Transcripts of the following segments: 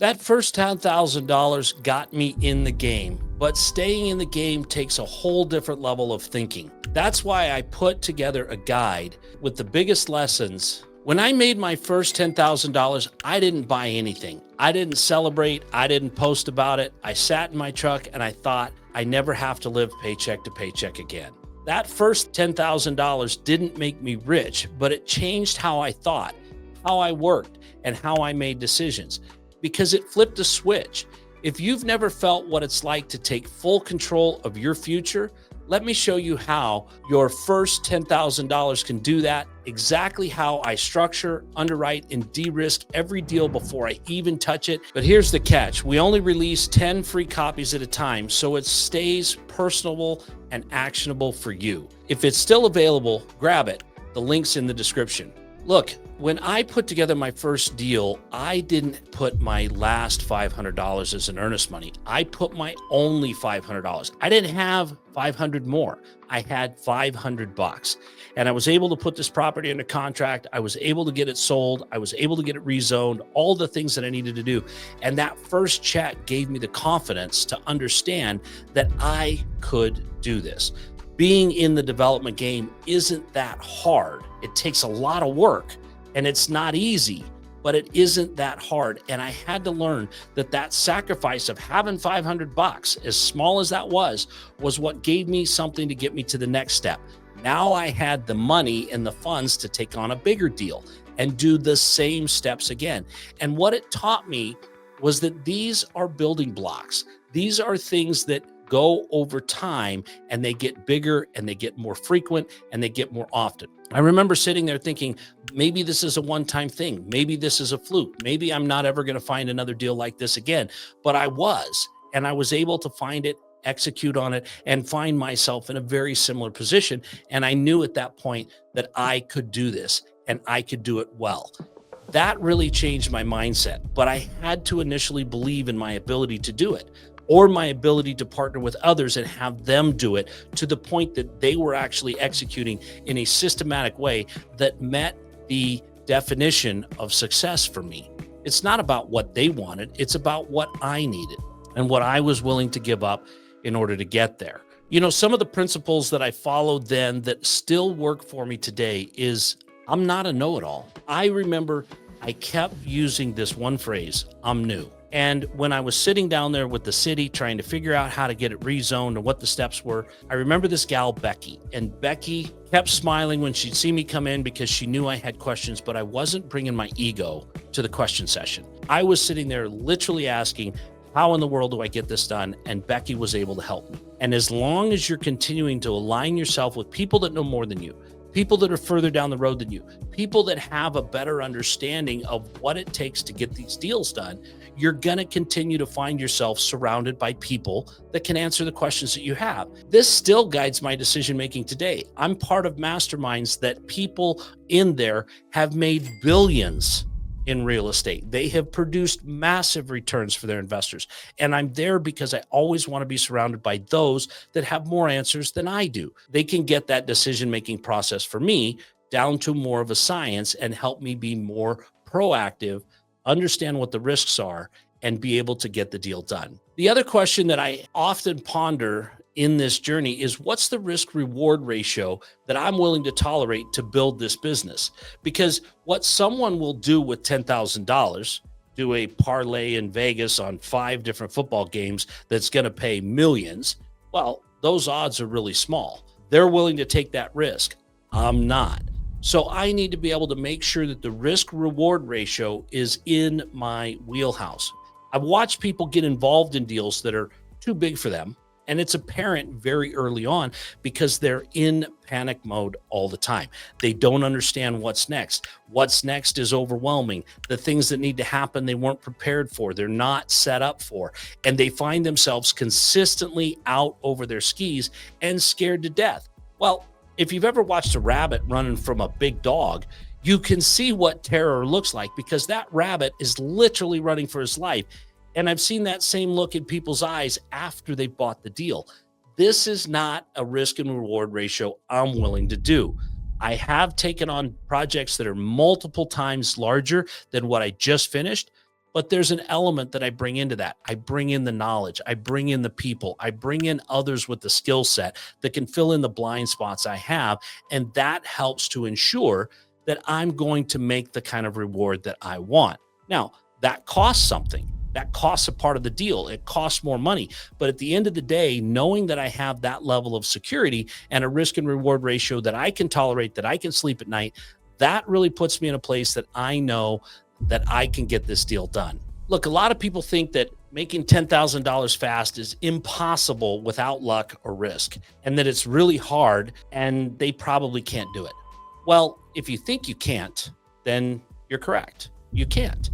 That first $10,000 got me in the game, but staying in the game takes a whole different level of thinking. That's why I put together a guide with the biggest lessons. When I made my first $10,000, I didn't buy anything. I didn't celebrate. I didn't post about it. I sat in my truck and I thought I never have to live paycheck to paycheck again. That first $10,000 didn't make me rich, but it changed how I thought, how I worked, and how I made decisions, because it flipped a switch. If you've never felt what it's like to take full control of your future, let me show you how your first $10,000 can do that, exactly how I structure, underwrite, and de-risk every deal before I even touch it. But here's the catch. We only release 10 free copies at a time, so it stays personable and actionable for you. If it's still available, grab it. The link's in the description. Look, when I put together my first deal, I didn't put my last $500 as an earnest money. I put my only $500. I didn't have 500 more. I had $500. And I was able to put this property under contract. I was able to get it sold. I was able to get it rezoned, all the things that I needed to do. And that first check gave me the confidence to understand that I could do this. Being in the development game isn't that hard. It takes a lot of work and it's not easy, but it isn't that hard. And I had to learn that that sacrifice of having $500, as small as that was what gave me something to get me to the next step. Now I had the money and the funds to take on a bigger deal and do the same steps again. And what it taught me was that these are building blocks. These are things that go over time and they get bigger and they get more frequent and they get more often. I remember sitting there thinking, maybe this is a one-time thing. Maybe this is a fluke. Maybe I'm not ever going to find another deal like this again. But I was able to find it, execute on it, and find myself in a very similar position. And I knew at that point that I could do this and I could do it well. That really changed my mindset, but I had to initially believe in my ability to do it, or my ability to partner with others and have them do it to the point that they were actually executing in a systematic way that met the definition of success for me. It's not about what they wanted. It's about what I needed and what I was willing to give up in order to get there. You know, some of the principles that I followed then that still work for me today is I'm not a know-it-all. I remember I kept using this one phrase, I'm new. And when I was sitting down there with the city trying to figure out how to get it rezoned and what the steps were, I remember this gal, Becky. And Becky kept smiling when she'd see me come in because she knew I had questions, but I wasn't bringing my ego to the question session. I was sitting there literally asking, how in the world do I get this done? And Becky was able to help me. And as long as you're continuing to align yourself with people that know more than you, people that are further down the road than you, people that have a better understanding of what it takes to get these deals done, you're going to continue to find yourself surrounded by people that can answer the questions that you have. This still guides my decision-making today. I'm part of masterminds that people in there have made billions in real estate. They have produced massive returns for their investors. And I'm there because I always want to be surrounded by those that have more answers than I do. They can get that decision-making process for me down to more of a science and help me be more proactive, understand what the risks are, and be able to get the deal done. The other question that I often ponder in this journey is, what's the risk reward ratio that I'm willing to tolerate to build this business? Because what someone will do with $10,000, do a parlay in Vegas on 5 different football games that's going to pay millions, well, those odds are really small. They're willing to take that risk. I'm not. So I need to be able to make sure that the risk reward ratio is in my wheelhouse. I've watched people get involved in deals that are too big for them. And it's apparent very early on because they're in panic mode all the time. They don't understand what's next. What's next is overwhelming. The things that need to happen, they weren't prepared for. They're not set up for. And they find themselves consistently out over their skis and scared to death. Well, if you've ever watched a rabbit running from a big dog, you can see what terror looks like because that rabbit is literally running for his life. And I've seen that same look in people's eyes after they bought the deal. This is not a risk and reward ratio I'm willing to do. I have taken on projects that are multiple times larger than what I just finished, But there's an element that I bring into that. I bring in the knowledge, I bring in the people, I bring in others with the skill set that can fill in the blind spots I have. And that helps to ensure that I'm going to make the kind of reward that I want. Now, that costs something. That costs a part of the deal. It costs more money. But at the end of the day, knowing that I have that level of security and a risk and reward ratio that I can tolerate, that I can sleep at night, that really puts me in a place that I know that I can get this deal done. Look, a lot of people think that making $10,000 fast is impossible without luck or risk, and that it's really hard and they probably can't do it. Well, if you think you can't, then you're correct. You can't.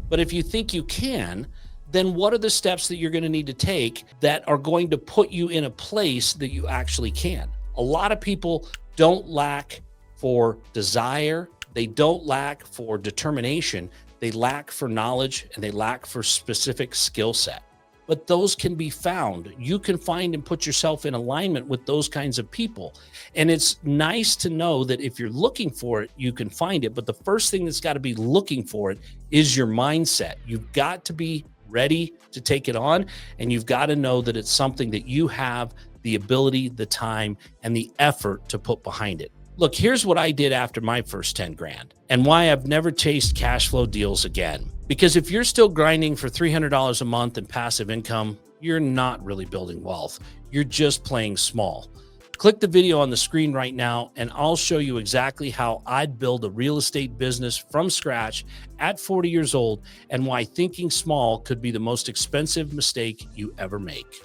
But if you think you can, then what are the steps that you're going to need to take that are going to put you in a place that you actually can? A lot of people don't lack for desire. They don't lack for determination. They lack for knowledge and they lack for specific skill set. But those can be found. You can find and put yourself in alignment with those kinds of people. And it's nice to know that if you're looking for it, you can find it. But the first thing that's got to be looking for it is your mindset. You've got to be ready to take it on. And you've got to know that it's something that you have the ability, the time, and the effort to put behind it. Look, here's what I did after my first 10 grand and why I've never chased cash flow deals again. Because if you're still grinding for $300 a month in passive income, you're not really building wealth. You're just playing small. Click the video on the screen right now, and I'll show you exactly how I'd build a real estate business from scratch at 40 years old and why thinking small could be the most expensive mistake you ever make.